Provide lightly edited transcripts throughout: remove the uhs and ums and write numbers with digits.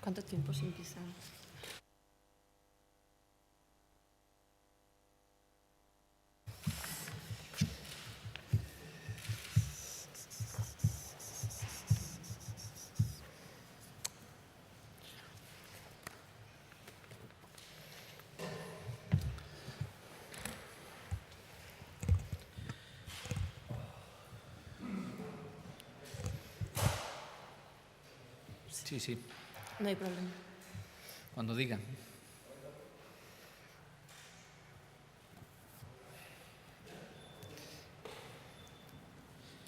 ¿Cuánto tiempo sin pisar? Sí, sí. No hay problema. Cuando digan.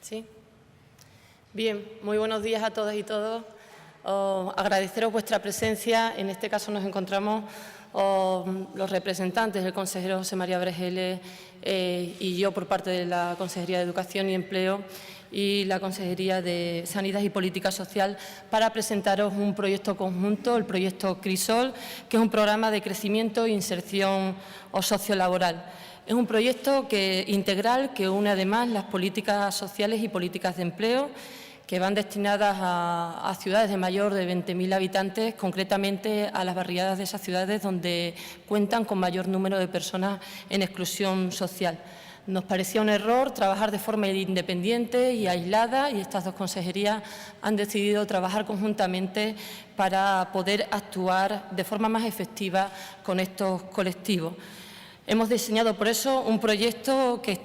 Sí. Bien, muy buenos días a todas y todos. Agradeceros vuestra presencia. En este caso nos encontramos los representantes del consejero José María Vergeles y yo por parte de la Consejería de Educación y Empleo y la Consejería de Sanidad y Política Social para presentaros un proyecto conjunto, el proyecto CRISOL, que es un programa de crecimiento e inserción sociolaboral. Es un proyecto integral que une además las políticas sociales y políticas de empleo que van destinadas a ciudades de mayor de 20.000 habitantes, concretamente a las barriadas de esas ciudades donde cuentan con mayor número de personas en exclusión social. Nos parecía un error trabajar de forma independiente y aislada y estas dos consejerías han decidido trabajar conjuntamente para poder actuar de forma más efectiva con estos colectivos. Hemos diseñado por eso un proyecto que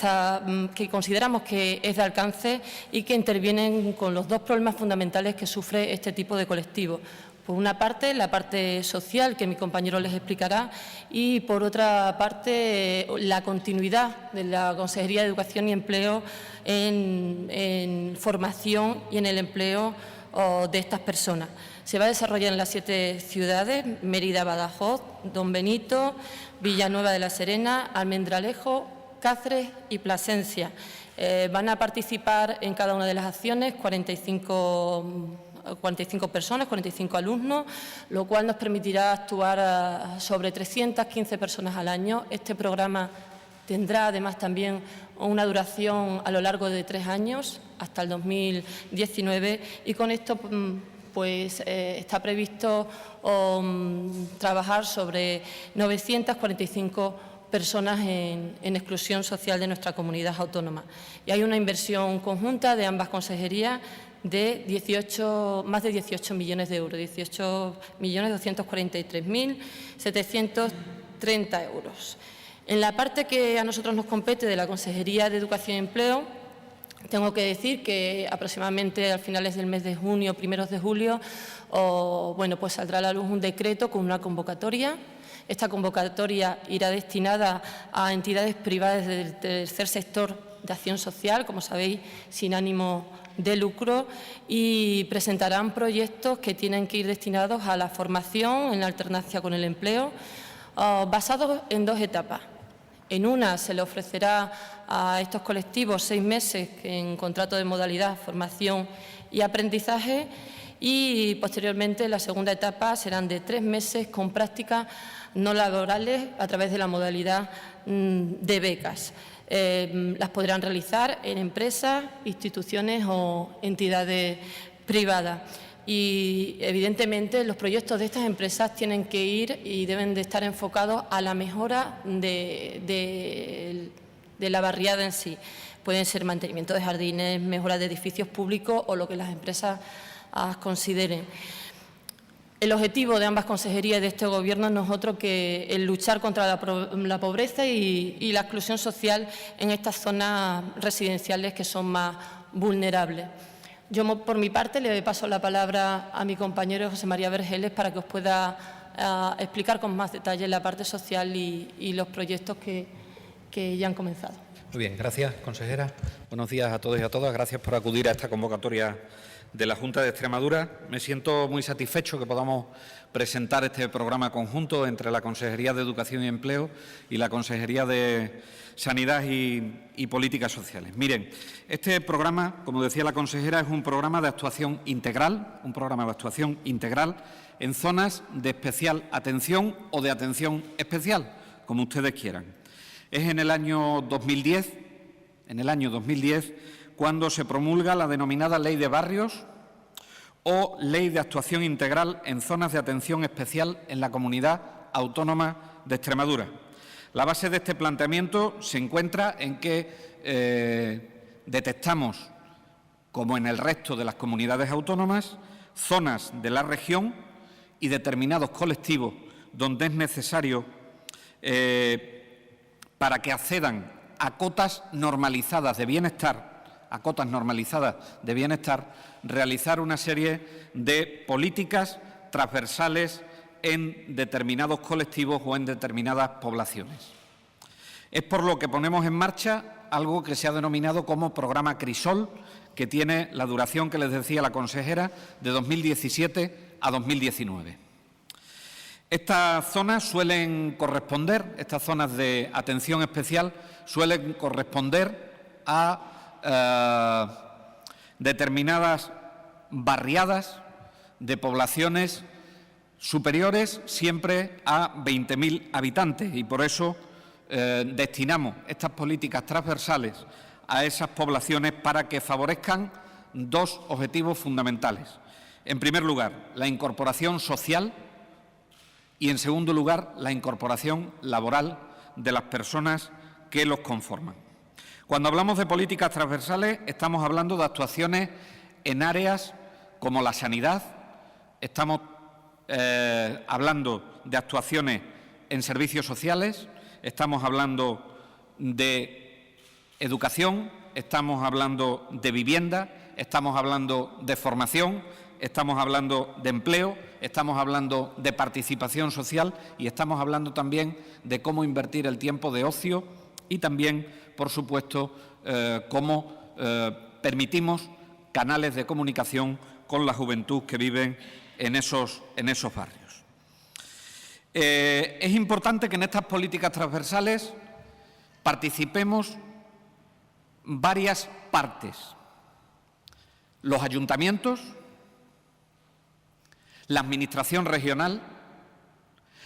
consideramos que es de alcance y que interviene con los dos problemas fundamentales que sufre este tipo de colectivos. Por una parte, la parte social, que mi compañero les explicará, y por otra parte, la continuidad de la Consejería de Educación y Empleo en formación y en el empleo de estas personas. Se va a desarrollar en las 7 ciudades: Mérida, Badajoz, Don Benito, Villanueva de la Serena, Almendralejo, Cáceres y Plasencia. Van a participar en cada una de las acciones 45 personas, 45 alumnos, lo cual nos permitirá actuar sobre 315 personas al año. Este programa tendrá además también una duración a lo largo de 3 años, hasta el 2019, y con esto pues está previsto trabajar sobre 945 personas en exclusión social de nuestra comunidad autónoma. Y hay una inversión conjunta de ambas consejerías de más de 18 millones de euros, 18.243.730 euros. En la parte que a nosotros nos compete de la Consejería de Educación y Empleo, tengo que decir que aproximadamente a finales del mes de junio, primeros de julio, pues saldrá a la luz un decreto con una convocatoria. Esta convocatoria irá destinada a entidades privadas del tercer sector de acción social, como sabéis, sin ánimo de lucro, y presentarán proyectos que tienen que ir destinados a la formación en la alternancia con el empleo, basados en 2 etapas. En una se le ofrecerá a estos colectivos 6 meses en contrato de modalidad, formación y aprendizaje, y posteriormente la segunda etapa serán de 3 meses con prácticas no laborales a través de la modalidad de becas. Las podrán realizar en empresas, instituciones o entidades privadas. Y, evidentemente, los proyectos de estas empresas tienen que ir y deben de estar enfocados a la mejora de la barriada en sí. Pueden ser mantenimiento de jardines, mejora de edificios públicos o lo que las empresas consideren. El objetivo de ambas consejerías y de este Gobierno no es otro que el luchar contra la pobreza y la exclusión social en estas zonas residenciales que son más vulnerables. Yo, por mi parte, le paso la palabra a mi compañero José María Vergeles para que os pueda explicar con más detalle la parte social y los proyectos que ya han comenzado. Muy bien, gracias, consejera. Buenos días a todos y a todas. Gracias por acudir a esta convocatoria de la Junta de Extremadura. Me siento muy satisfecho que podamos presentar este programa conjunto entre la Consejería de Educación y Empleo y la Consejería de Sanidad y Políticas Sociales. Miren, este programa, como decía la consejera, es un programa de actuación integral, en zonas de especial atención o de atención especial, como ustedes quieran. Es en el año 2010, cuando se promulga la denominada Ley de Barrios, o Ley de Actuación Integral en Zonas de Atención Especial en la Comunidad Autónoma de Extremadura. La base de este planteamiento se encuentra en que detectamos, como en el resto de las comunidades autónomas, zonas de la región y determinados colectivos donde es necesario, para que accedan a cotas normalizadas de bienestar, realizar una serie de políticas transversales en determinados colectivos o en determinadas poblaciones. Es por lo que ponemos en marcha algo que se ha denominado como Programa Crisol, que tiene la duración que les decía la consejera de 2017 a 2019. Estas zonas suelen corresponder, estas zonas de atención especial suelen corresponder a determinadas barriadas de poblaciones superiores siempre a 20.000 habitantes y por eso destinamos estas políticas transversales a esas poblaciones para que favorezcan dos objetivos fundamentales. En primer lugar, la incorporación social y, en segundo lugar, la incorporación laboral de las personas que los conforman. Cuando hablamos de políticas transversales, estamos hablando de actuaciones en áreas como la sanidad, estamos hablando de actuaciones en servicios sociales, estamos hablando de educación, estamos hablando de vivienda, estamos hablando de formación, estamos hablando de empleo, estamos hablando de participación social y estamos hablando también de cómo invertir el tiempo de ocio y también, por supuesto, cómo permitimos canales de comunicación con la juventud que viven en esos barrios. Es importante que en estas políticas transversales participemos varias partes. Los ayuntamientos, la Administración regional,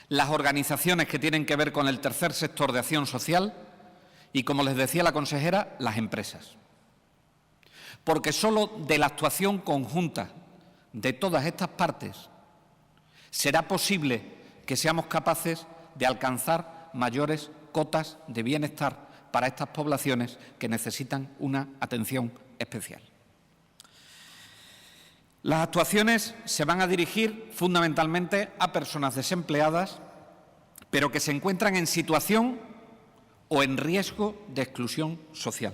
las organizaciones que tienen que ver con el tercer sector de acción social y, como les decía la consejera, las empresas. Porque solo de la actuación conjunta de todas estas partes será posible que seamos capaces de alcanzar mayores cotas de bienestar para estas poblaciones que necesitan una atención especial. Las actuaciones se van a dirigir fundamentalmente a personas desempleadas, pero que se encuentran en situación o en riesgo de exclusión social,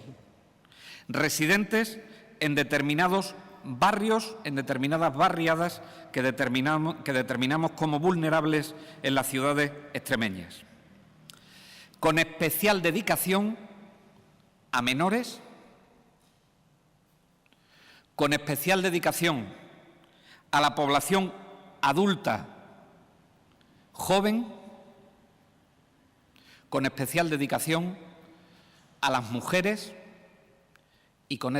residentes en determinados barrios, en determinadas barriadas que determinamos como vulnerables en las ciudades extremeñas, con especial dedicación a menores, con especial dedicación a la población adulta joven, con especial dedicación a las mujeres y con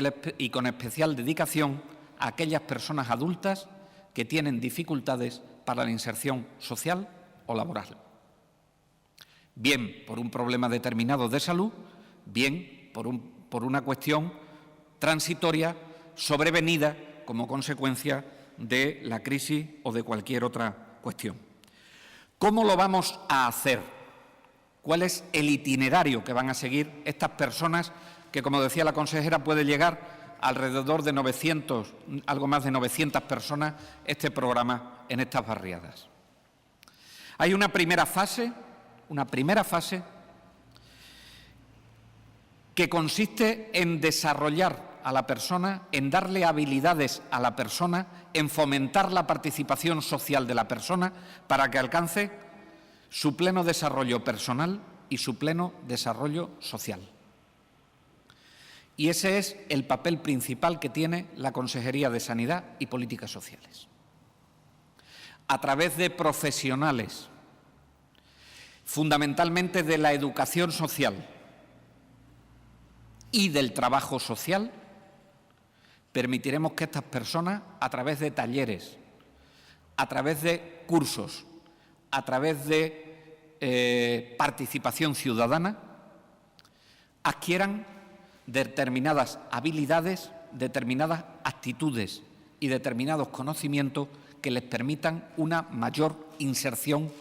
especial dedicación a aquellas personas adultas que tienen dificultades para la inserción social o laboral, bien por un problema determinado de salud, bien por una cuestión transitoria sobrevenida como consecuencia de la crisis o de cualquier otra cuestión. ¿Cómo lo vamos a hacer? ¿Cuál es el itinerario que van a seguir estas personas que, como decía la consejera, puede llegar a alrededor de 900, algo más de 900 personas este programa en estas barriadas? Hay una primera fase que consiste en desarrollar a la persona, en darle habilidades a la persona, en fomentar la participación social de la persona para que alcance su pleno desarrollo personal y su pleno desarrollo social. Y ese es el papel principal que tiene la Consejería de Sanidad y Políticas Sociales. A través de profesionales, fundamentalmente de la educación social y del trabajo social, permitiremos que estas personas, a través de talleres, a través de cursos, a través de participación ciudadana, adquieran determinadas habilidades, determinadas actitudes y determinados conocimientos que les permitan una mayor inserción,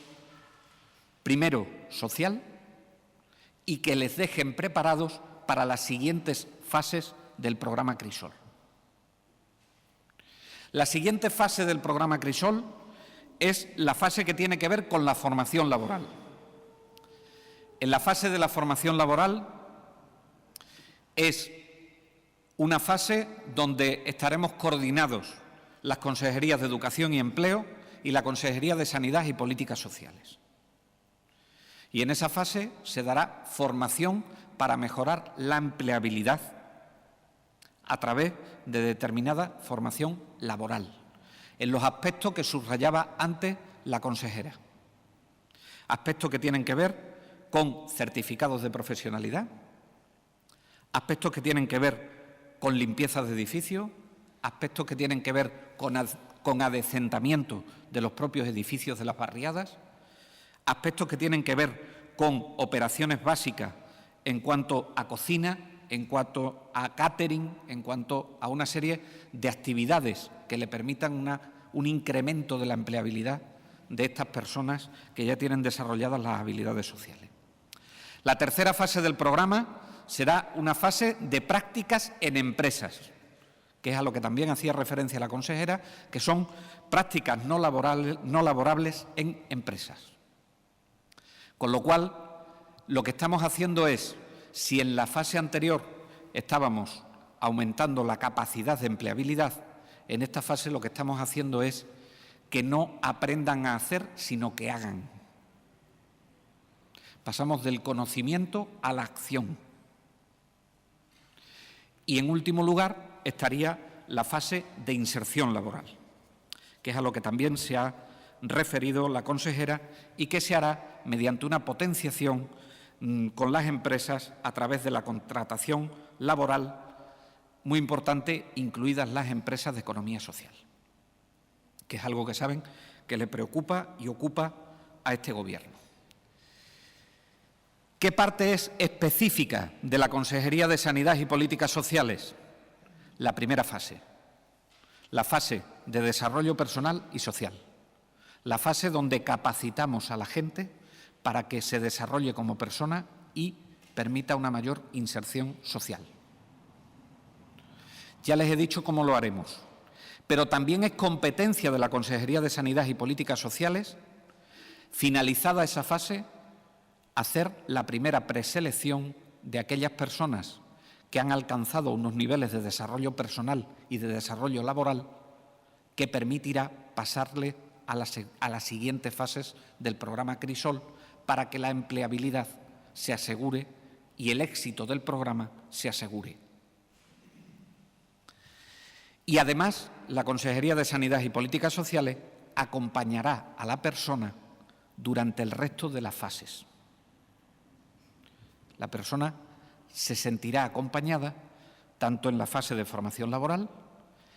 primero social, y que les dejen preparados para las siguientes fases del programa Crisol. La siguiente fase del programa Crisol es la fase que tiene que ver con la formación laboral. En la fase de la formación laboral es una fase donde estaremos coordinados las Consejerías de Educación y Empleo y la Consejería de Sanidad y Políticas Sociales. Y en esa fase se dará formación para mejorar la empleabilidad a través de determinada formación laboral, en los aspectos que subrayaba antes la consejera. Aspectos que tienen que ver con certificados de profesionalidad, aspectos que tienen que ver con limpieza de edificios, aspectos que tienen que ver con adecentamiento de los propios edificios de las barriadas, aspectos que tienen que ver con operaciones básicas en cuanto a cocina, en cuanto a catering, en cuanto a una serie de actividades que le permitan un incremento de la empleabilidad de estas personas que ya tienen desarrolladas las habilidades sociales. La tercera fase del programa será una fase de prácticas en empresas, que es a lo que también hacía referencia la consejera, que son prácticas no laborables en empresas. Con lo cual, lo que estamos haciendo es, si en la fase anterior estábamos aumentando la capacidad de empleabilidad, en esta fase lo que estamos haciendo es que no aprendan a hacer, sino que hagan. Pasamos del conocimiento a la acción. Y, en último lugar, estaría la fase de inserción laboral, que es a lo que también se ha referido la consejera y que se hará mediante una potenciación con las empresas a través de la contratación laboral, muy importante, incluidas las empresas de economía social, que es algo que saben que le preocupa y ocupa a este Gobierno. ¿Qué parte es específica de la Consejería de Sanidad y Políticas Sociales? La primera fase, la fase de desarrollo personal y social, la fase donde capacitamos a la gente para que se desarrolle como persona y permita una mayor inserción social. Ya les he dicho cómo lo haremos, pero también es competencia de la Consejería de Sanidad y Políticas Sociales, finalizada esa fase, hacer la primera preselección de aquellas personas que han alcanzado unos niveles de desarrollo personal y de desarrollo laboral que permitirá pasarle a las siguientes fases del programa Crisol para que la empleabilidad se asegure y el éxito del programa se asegure. Y además, la Consejería de Sanidad y Políticas Sociales acompañará a la persona durante el resto de las fases. La persona se sentirá acompañada tanto en la fase de formación laboral,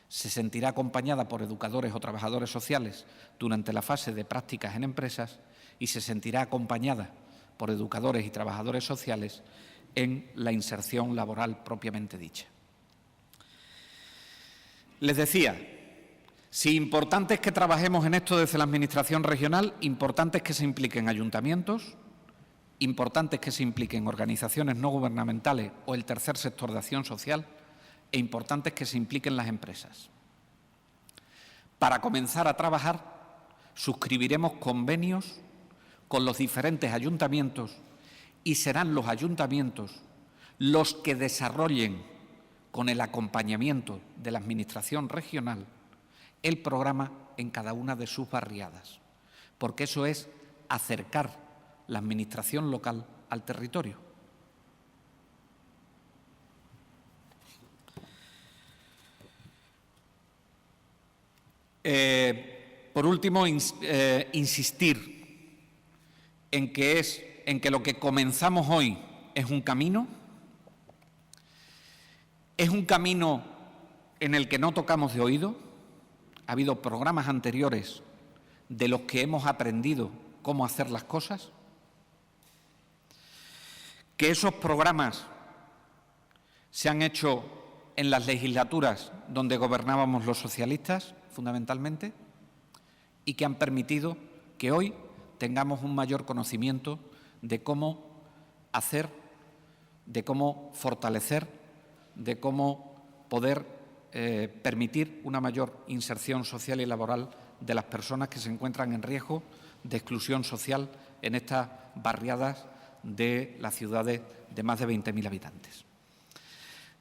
se sentirá acompañada por educadores o trabajadores sociales durante la fase de prácticas en empresas y se sentirá acompañada por educadores y trabajadores sociales en la inserción laboral propiamente dicha. Les decía, si importante es que trabajemos en esto desde la Administración regional, importante es que se impliquen ayuntamientos, importante es que se impliquen organizaciones no gubernamentales o el tercer sector de acción social e importante es que se impliquen las empresas. Para comenzar a trabajar, suscribiremos convenios con los diferentes ayuntamientos y serán los ayuntamientos los que desarrollen con el acompañamiento de la Administración regional el programa en cada una de sus barriadas, porque eso es acercar la Administración local al territorio. Por último, insistir en que lo que comenzamos hoy es un camino en el que no tocamos de oído. Ha habido programas anteriores de los que hemos aprendido cómo hacer las cosas, que esos programas se han hecho en las legislaturas donde gobernábamos los socialistas, fundamentalmente, y que han permitido que hoy tengamos un mayor conocimiento de cómo hacer, de cómo fortalecer, de cómo poder permitir una mayor inserción social y laboral de las personas que se encuentran en riesgo de exclusión social en estas barriadas de las ciudades de más de 20.000 habitantes.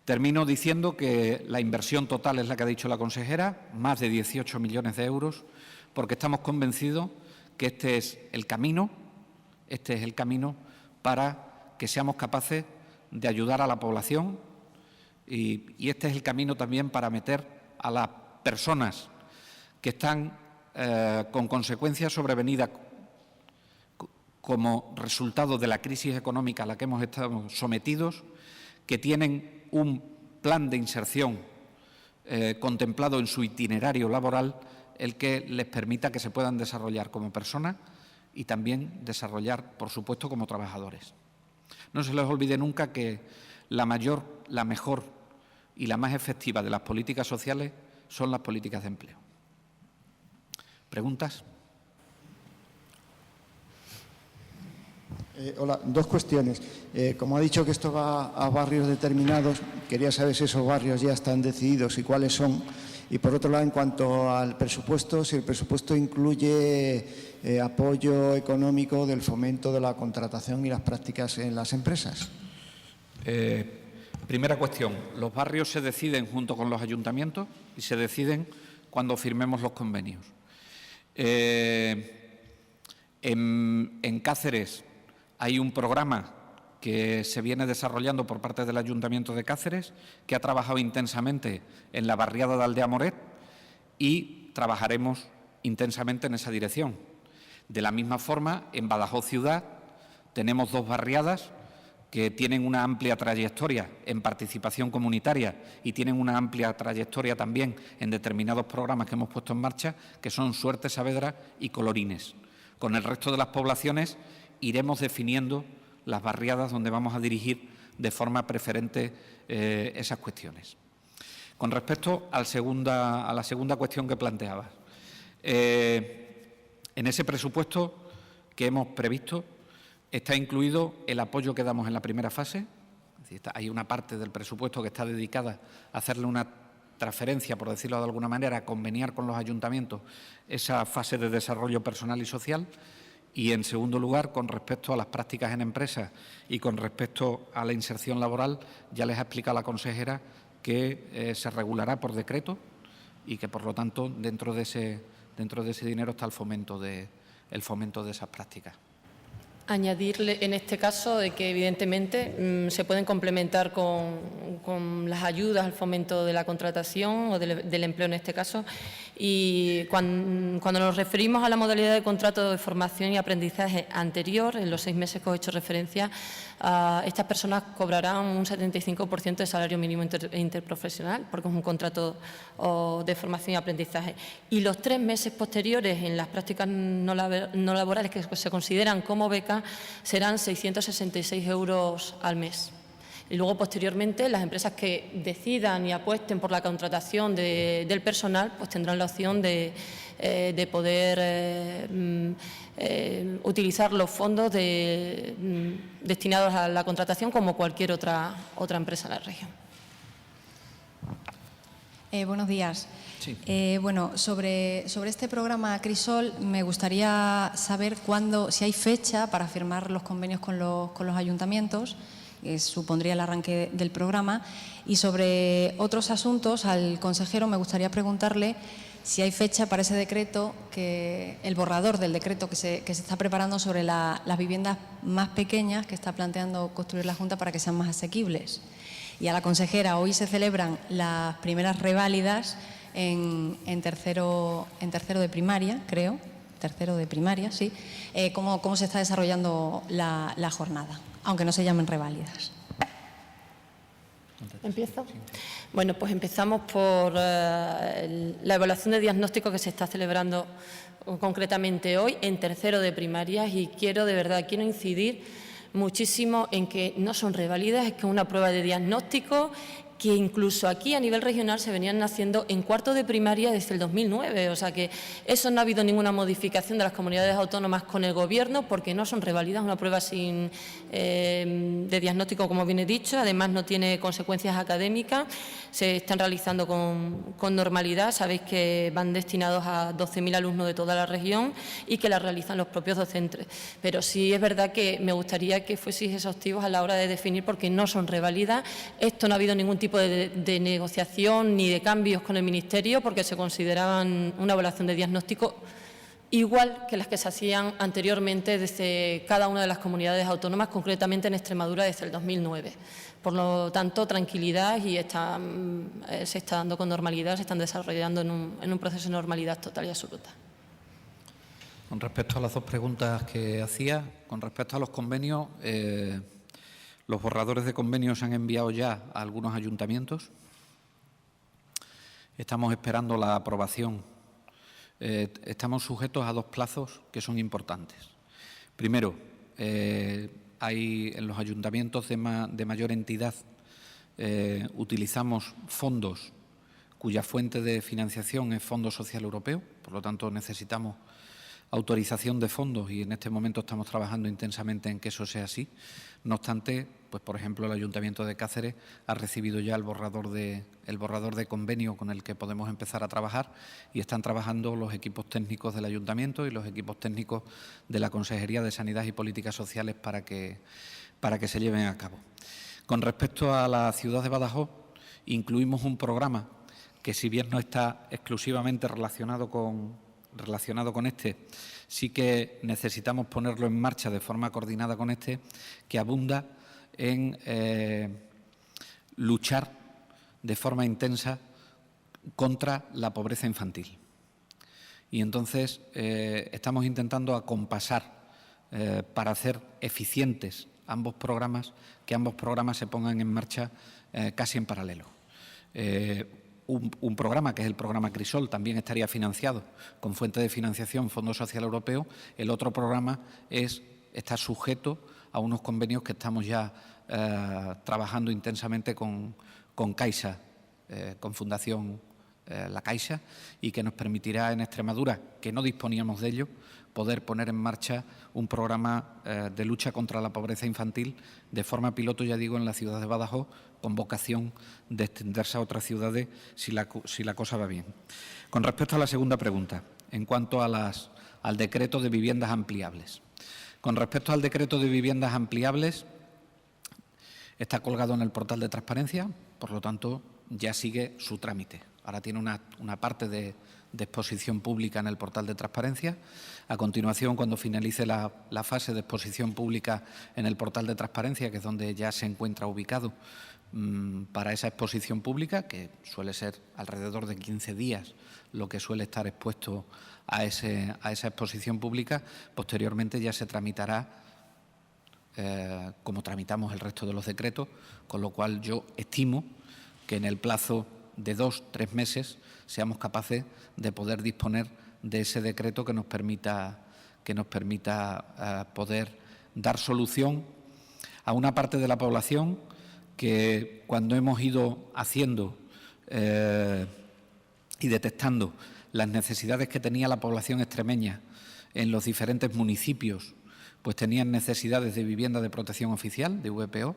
Termino diciendo que la inversión total es la que ha dicho la consejera, más de 18 millones de euros, porque estamos convencidos que este es el camino para que seamos capaces de ayudar a la población y este es el camino también para meter a las personas que están con consecuencias sobrevenidas como resultado de la crisis económica a la que hemos estado sometidos, que tienen un plan de inserción contemplado en su itinerario laboral, el que les permita que se puedan desarrollar como personas y también desarrollar, por supuesto, como trabajadores. No se les olvide nunca que la mejor y la más efectiva de las políticas sociales son las políticas de empleo. ¿Preguntas? Hola, dos cuestiones. Como ha dicho que esto va a barrios determinados, quería saber si esos barrios ya están decididos y cuáles son. Y por otro lado, en cuanto al presupuesto, si el presupuesto incluye apoyo económico del fomento de la contratación y las prácticas en las empresas. Primera cuestión, los barrios se deciden junto con los ayuntamientos y se deciden cuando firmemos los convenios. En Cáceres hay un programa que se viene desarrollando por parte del Ayuntamiento de Cáceres, que ha trabajado intensamente en la barriada de Aldea Moret y trabajaremos intensamente en esa dirección. De la misma forma, en Badajoz Ciudad tenemos dos barriadas que tienen una amplia trayectoria en participación comunitaria y tienen una amplia trayectoria también en determinados programas que hemos puesto en marcha, que son Suerte, Saavedra y Colorines. Con el resto de las poblaciones iremos definiendo las barriadas donde vamos a dirigir de forma preferente esas cuestiones. Con respecto a la segunda cuestión que planteabas, en ese presupuesto que hemos previsto está incluido el apoyo que damos en la primera fase. Es decir, hay una parte del presupuesto que está dedicada a hacerle una transferencia, por decirlo de alguna manera, a conveniar con los ayuntamientos esa fase de desarrollo personal y social. Y, en segundo lugar, con respecto a las prácticas en empresas y con respecto a la inserción laboral, ya les ha explicado la consejera que se regulará por decreto y que, por lo tanto, dentro de ese dinero está el fomento de esas prácticas. Añadirle en este caso de que evidentemente se pueden complementar con las ayudas al fomento de la contratación o del empleo en este caso, y cuando nos referimos a la modalidad de contrato de formación y aprendizaje anterior, en los 6 meses que os he hecho referencia, estas personas cobrarán un 75% de salario mínimo interprofesional, porque es un contrato de formación y aprendizaje. Y los 3 meses posteriores en las prácticas no laborales que se consideran como becas serán 666 euros al mes. Y luego, posteriormente, las empresas que decidan y apuesten por la contratación del personal, pues tendrán la opción de poder utilizar los fondos destinados a la contratación como cualquier otra empresa en la región. Buenos días. Sí. Bueno, sobre este programa Crisol, me gustaría saber si hay fecha para firmar los convenios con los ayuntamientos, que supondría el arranque del programa. Y sobre otros asuntos, al consejero me gustaría preguntarle si hay fecha para ese decreto, el borrador del decreto que se está preparando sobre las viviendas más pequeñas que está planteando construir la Junta para que sean más asequibles. Y a la consejera, hoy se celebran las primeras reválidas en tercero de primaria, creo, tercero de primaria, sí. ¿Cómo se está desarrollando la jornada, aunque no se llamen reválidas? ¿Empiezo? Bueno, pues empezamos por la evaluación de diagnóstico que se está celebrando concretamente hoy en tercero de primaria, y quiero incidir muchísimo en que no son reválidas, es que es una prueba de diagnóstico que incluso aquí a nivel regional se venían haciendo en cuarto de primaria desde el 2009. O sea que eso no ha habido ninguna modificación de las comunidades autónomas con el Gobierno, porque no son revalidas, una prueba sin de diagnóstico, como bien he dicho, además no tiene consecuencias académicas, se están realizando con normalidad. Sabéis que van destinados a 12.000 alumnos de toda la región y que las realizan los propios docentes. Pero sí es verdad que me gustaría que fueseis exhaustivos a la hora de definir, porque no son revalidas. Esto no ha habido ningún tipo de negociación ni de cambios con el Ministerio, porque se consideraban una evaluación de diagnóstico igual que las que se hacían anteriormente desde cada una de las comunidades autónomas, concretamente en Extremadura desde el 2009. Por lo tanto, tranquilidad, y se está dando con normalidad, se están desarrollando en un proceso de normalidad total y absoluta. Con respecto a las dos preguntas que hacía, con respecto a los convenios, los borradores de convenios se han enviado ya a algunos ayuntamientos. Estamos esperando la aprobación. Estamos sujetos a dos plazos que son importantes. Primero, hay en los ayuntamientos de mayor entidad utilizamos fondos cuya fuente de financiación es Fondo Social Europeo, por lo tanto necesitamos autorización de fondos y en este momento estamos trabajando intensamente en que eso sea así. No obstante, pues por ejemplo, el Ayuntamiento de Cáceres ha recibido ya el borrador de convenio con el que podemos empezar a trabajar, y están trabajando los equipos técnicos del Ayuntamiento y los equipos técnicos de la Consejería de Sanidad y Políticas Sociales para que se lleven a cabo. Con respecto a la ciudad de Badajoz, incluimos un programa que, si bien no está exclusivamente relacionado con este, sí que necesitamos ponerlo en marcha de forma coordinada con este, que abunda en luchar de forma intensa contra la pobreza infantil. Y entonces estamos intentando acompasar para hacer eficientes ambos programas, que ambos programas se pongan en marcha casi en paralelo. Un programa, que es el programa Crisol, también estaría financiado con fuente de financiación Fondo Social Europeo. El otro programa está sujeto a unos convenios que estamos ya trabajando intensamente con Caixa, con Fundación La Caixa, y que nos permitirá en Extremadura, que no disponíamos de ello, poder poner en marcha un programa de lucha contra la pobreza infantil de forma piloto, ya digo, en la ciudad de Badajoz, con vocación de extenderse a otras ciudades si la cosa va bien. Con respecto a la segunda pregunta, en cuanto al decreto de viviendas ampliables. Con respecto al decreto de viviendas ampliables, está colgado en el portal de transparencia, por lo tanto, ya sigue su trámite. Ahora tiene una parte de exposición pública en el portal de transparencia. A continuación, cuando finalice la fase de exposición pública en el portal de transparencia, que es donde ya se encuentra ubicado para esa exposición pública, que suele ser alrededor de 15 días lo que suele estar expuesto a esa exposición pública, posteriormente ya se tramitará como tramitamos el resto de los decretos, con lo cual yo estimo que en el plazo de 2-3 meses seamos capaces de poder disponer de ese decreto que nos permita poder dar solución a una parte de la población que, cuando hemos ido haciendo y detectando las necesidades que tenía la población extremeña en los diferentes municipios, pues tenían necesidades de vivienda de protección oficial, de VPO,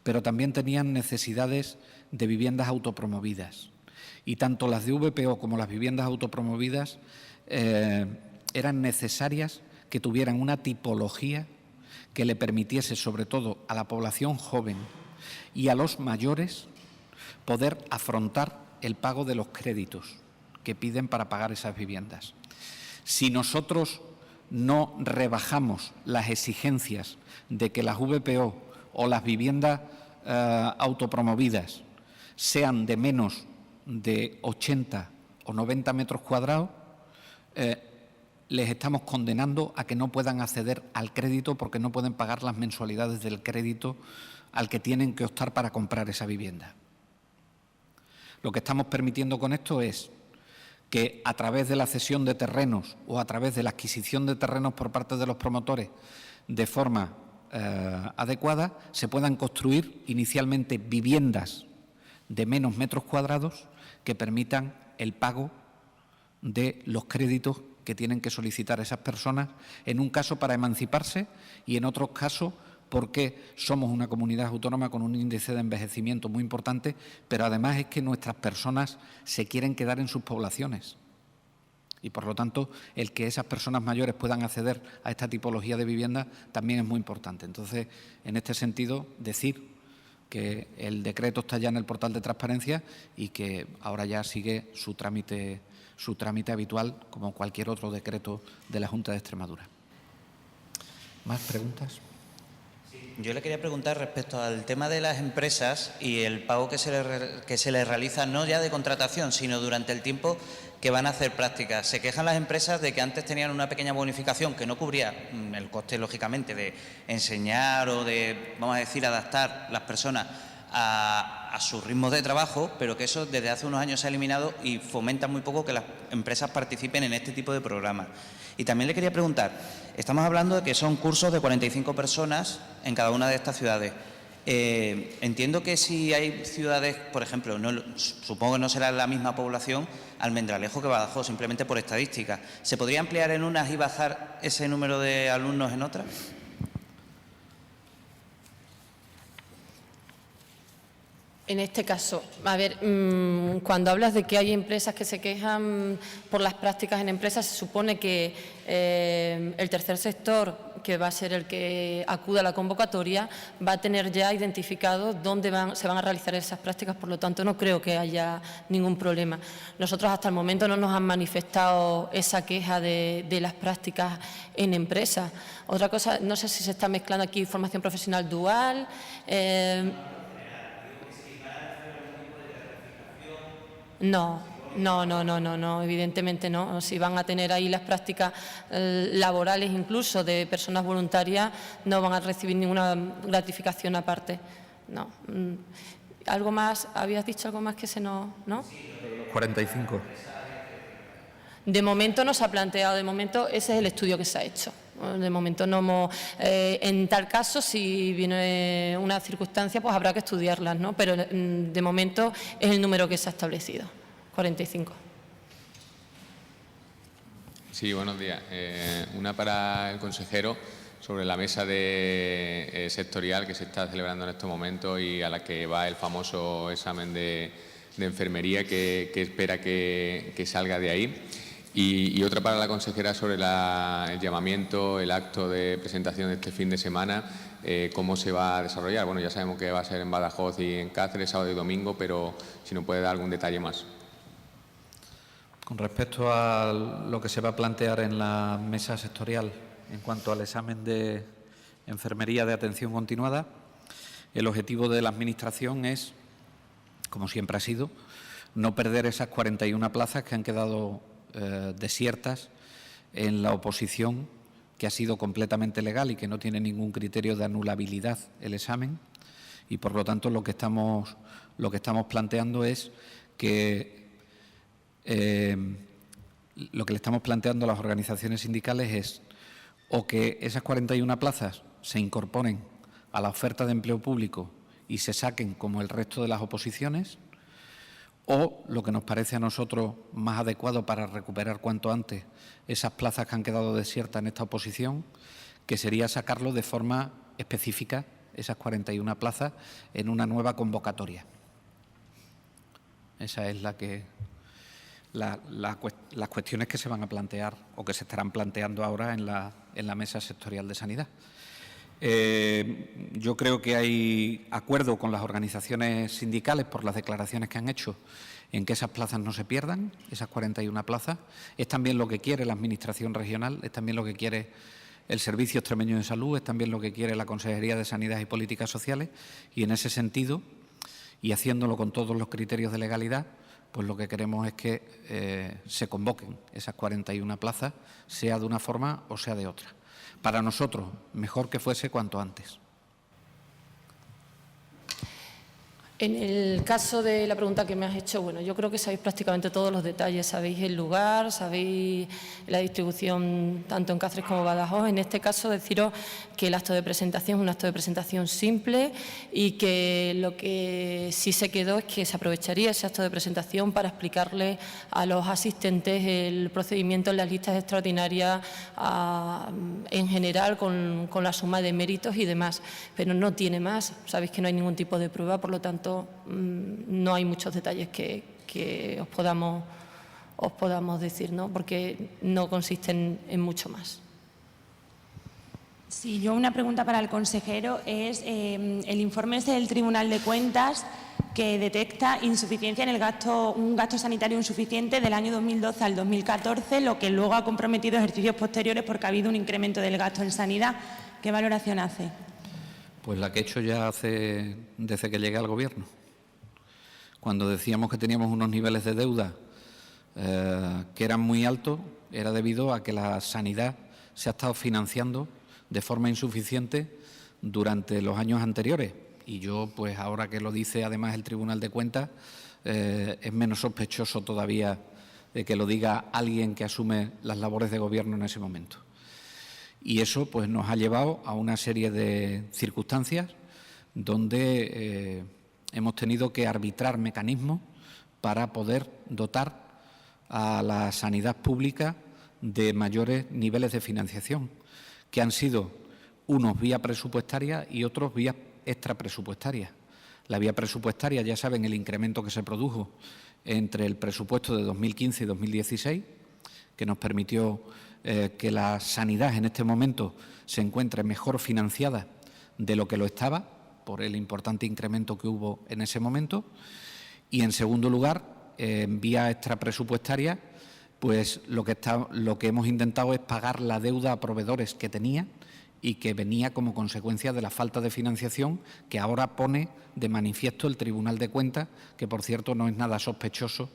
pero también tenían necesidades de viviendas autopromovidas. Y tanto las de VPO como las viviendas autopromovidas eran necesarias que tuvieran una tipología que le permitiese, sobre todo a la población joven y a los mayores, poder afrontar el pago de los créditos que piden para pagar esas viviendas. Si nosotros no rebajamos las exigencias de que las VPO o las viviendas autopromovidas sean de menos de 80 o 90 metros cuadrados, les estamos condenando a que no puedan acceder al crédito, porque no pueden pagar las mensualidades del crédito al que tienen que optar para comprar esa vivienda. Lo que estamos permitiendo con esto es que, a través de la cesión de terrenos o a través de la adquisición de terrenos por parte de los promotores de forma adecuada, se puedan construir inicialmente viviendas de menos metros cuadrados que permitan el pago de los créditos que tienen que solicitar esas personas, en un caso para emanciparse y en otros casos porque somos una comunidad autónoma con un índice de envejecimiento muy importante, pero además es que nuestras personas se quieren quedar en sus poblaciones. Y, por lo tanto, el que esas personas mayores puedan acceder a esta tipología de vivienda también es muy importante. Entonces, en este sentido, decir que el decreto está ya en el portal de transparencia y que ahora ya sigue su trámite habitual como cualquier otro decreto de la Junta de Extremadura. ¿Más preguntas? Yo le quería preguntar respecto al tema de las empresas y el pago que se les realiza, no ya de contratación, sino durante el tiempo que van a hacer prácticas. Se quejan las empresas de que antes tenían una pequeña bonificación que no cubría el coste, lógicamente, de enseñar o de, vamos a decir, adaptar las personas a su ritmo de trabajo, pero que eso desde hace unos años se ha eliminado y fomenta muy poco que las empresas participen en este tipo de programas. Y también le quería preguntar, estamos hablando de que son cursos de 45 personas en cada una de estas ciudades. Entiendo que si hay ciudades, por ejemplo, supongo que no será la misma población Almendralejo que Badajoz, simplemente por estadística. ¿Se podría ampliar en unas y bajar ese número de alumnos en otras? En este caso, a ver, cuando hablas de que hay empresas que se quejan por las prácticas en empresas, se supone que el tercer sector, que va a ser el que acuda a la convocatoria, va a tener ya identificado dónde se van a realizar esas prácticas, por lo tanto no creo que haya ningún problema. Nosotros hasta el momento no nos han manifestado esa queja de las prácticas en empresas. Otra cosa, no sé si se está mezclando aquí formación profesional dual. No, evidentemente no. Si van a tener ahí las prácticas laborales incluso de personas voluntarias, no van a recibir ninguna gratificación aparte. No. ¿Algo más? ¿Habías dicho algo más que se nos...? ¿No? 45. De momento no se ha planteado, de momento ese es el estudio que se ha hecho. De momento no hemos... en tal caso, si viene una circunstancia, pues habrá que estudiarlas, ¿no? Pero de momento es el número que se ha establecido, 45. Sí, buenos días. Una para el consejero sobre la mesa sectorial que se está celebrando en estos momentos y a la que va el famoso examen de enfermería que espera que salga de ahí. Y otra para la consejera sobre el llamamiento, el acto de presentación de este fin de semana, cómo se va a desarrollar. Bueno, ya sabemos que va a ser en Badajoz y en Cáceres, sábado y domingo, pero si nos puede dar algún detalle más. Con respecto a lo que se va a plantear en la mesa sectorial en cuanto al examen de enfermería de atención continuada, el objetivo de la Administración es, como siempre ha sido, no perder esas 41 plazas que han quedado desiertas en la oposición, que ha sido completamente legal y que no tiene ningún criterio de anulabilidad el examen, y por lo tanto lo que estamos planteando es que lo que le estamos planteando a las organizaciones sindicales es o que esas 41 plazas se incorporen a la oferta de empleo público y se saquen como el resto de las oposiciones, o lo que nos parece a nosotros más adecuado para recuperar cuanto antes esas plazas que han quedado desiertas en esta oposición, que sería sacarlo de forma específica, esas 41 plazas, en una nueva convocatoria. Esa es las cuestiones que se van a plantear o que se estarán planteando ahora en la mesa sectorial de sanidad. Yo creo que hay acuerdo con las organizaciones sindicales por las declaraciones que han hecho en que esas plazas no se pierdan, esas 41 plazas. Es también lo que quiere la Administración regional, es también lo que quiere el Servicio Extremeño de Salud, es también lo que quiere la Consejería de Sanidad y Políticas Sociales, y en ese sentido, y haciéndolo con todos los criterios de legalidad, pues lo que queremos es que se convoquen esas 41 plazas, sea de una forma o sea de otra. Para nosotros, mejor que fuese cuanto antes. En el caso de la pregunta que me has hecho, bueno, yo creo que sabéis prácticamente todos los detalles, sabéis el lugar, sabéis la distribución tanto en Cáceres como Badajoz. En este caso, deciros que el acto de presentación es un acto de presentación simple y que lo que sí se quedó es que se aprovecharía ese acto de presentación para explicarle a los asistentes el procedimiento en las listas extraordinarias en general con la suma de méritos y demás, pero no tiene más. Sabéis que no hay ningún tipo de prueba, por lo tanto, no hay muchos detalles que os podamos decir, ¿no? Porque no consisten en mucho más. Sí, yo una pregunta para el consejero es el informe del Tribunal de Cuentas que detecta insuficiencia en un gasto sanitario insuficiente del año 2012 al 2014, lo que luego ha comprometido ejercicios posteriores porque ha habido un incremento del gasto en sanidad. ¿Qué valoración hace? Pues la que he hecho ya desde que llegué al Gobierno. Cuando decíamos que teníamos unos niveles de deuda que eran muy altos, era debido a que la sanidad se ha estado financiando de forma insuficiente durante los años anteriores. Y yo, pues ahora que lo dice además el Tribunal de Cuentas, es menos sospechoso todavía de que lo diga alguien que asume las labores de Gobierno en ese momento. Y eso pues nos ha llevado a una serie de circunstancias donde hemos tenido que arbitrar mecanismos para poder dotar a la sanidad pública de mayores niveles de financiación, que han sido unos vía presupuestaria y otros vía extrapresupuestaria. La vía presupuestaria, ya saben, el incremento que se produjo entre el presupuesto de 2015 y 2016, que nos permitió que la sanidad en este momento se encuentre mejor financiada de lo que lo estaba, por el importante incremento que hubo en ese momento. Y, en segundo lugar, en vía extrapresupuestaria, pues lo que hemos intentado es pagar la deuda a proveedores que tenía y que venía como consecuencia de la falta de financiación que ahora pone de manifiesto el Tribunal de Cuentas, que, por cierto, no es nada sospechoso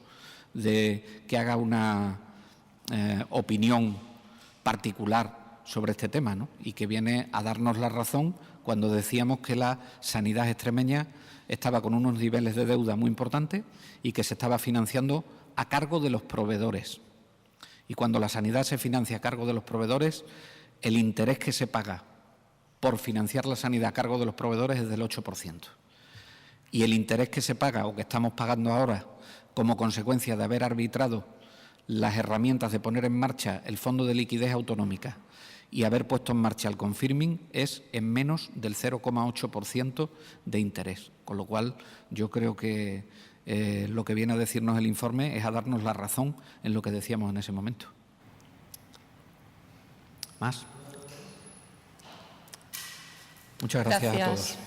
de que haga una opinión particular sobre este tema, ¿no? Y que viene a darnos la razón cuando decíamos que la sanidad extremeña estaba con unos niveles de deuda muy importantes y que se estaba financiando a cargo de los proveedores. Y cuando la sanidad se financia a cargo de los proveedores, el interés que se paga por financiar la sanidad a cargo de los proveedores es del 8%. Y el interés que se paga o que estamos pagando ahora como consecuencia de haber arbitrado las herramientas de poner en marcha el Fondo de Liquidez Autonómica y haber puesto en marcha el confirming es en menos del 0,8% de interés. Con lo cual, yo creo que lo que viene a decirnos el informe es a darnos la razón en lo que decíamos en ese momento. ¿Más? Muchas gracias a todos.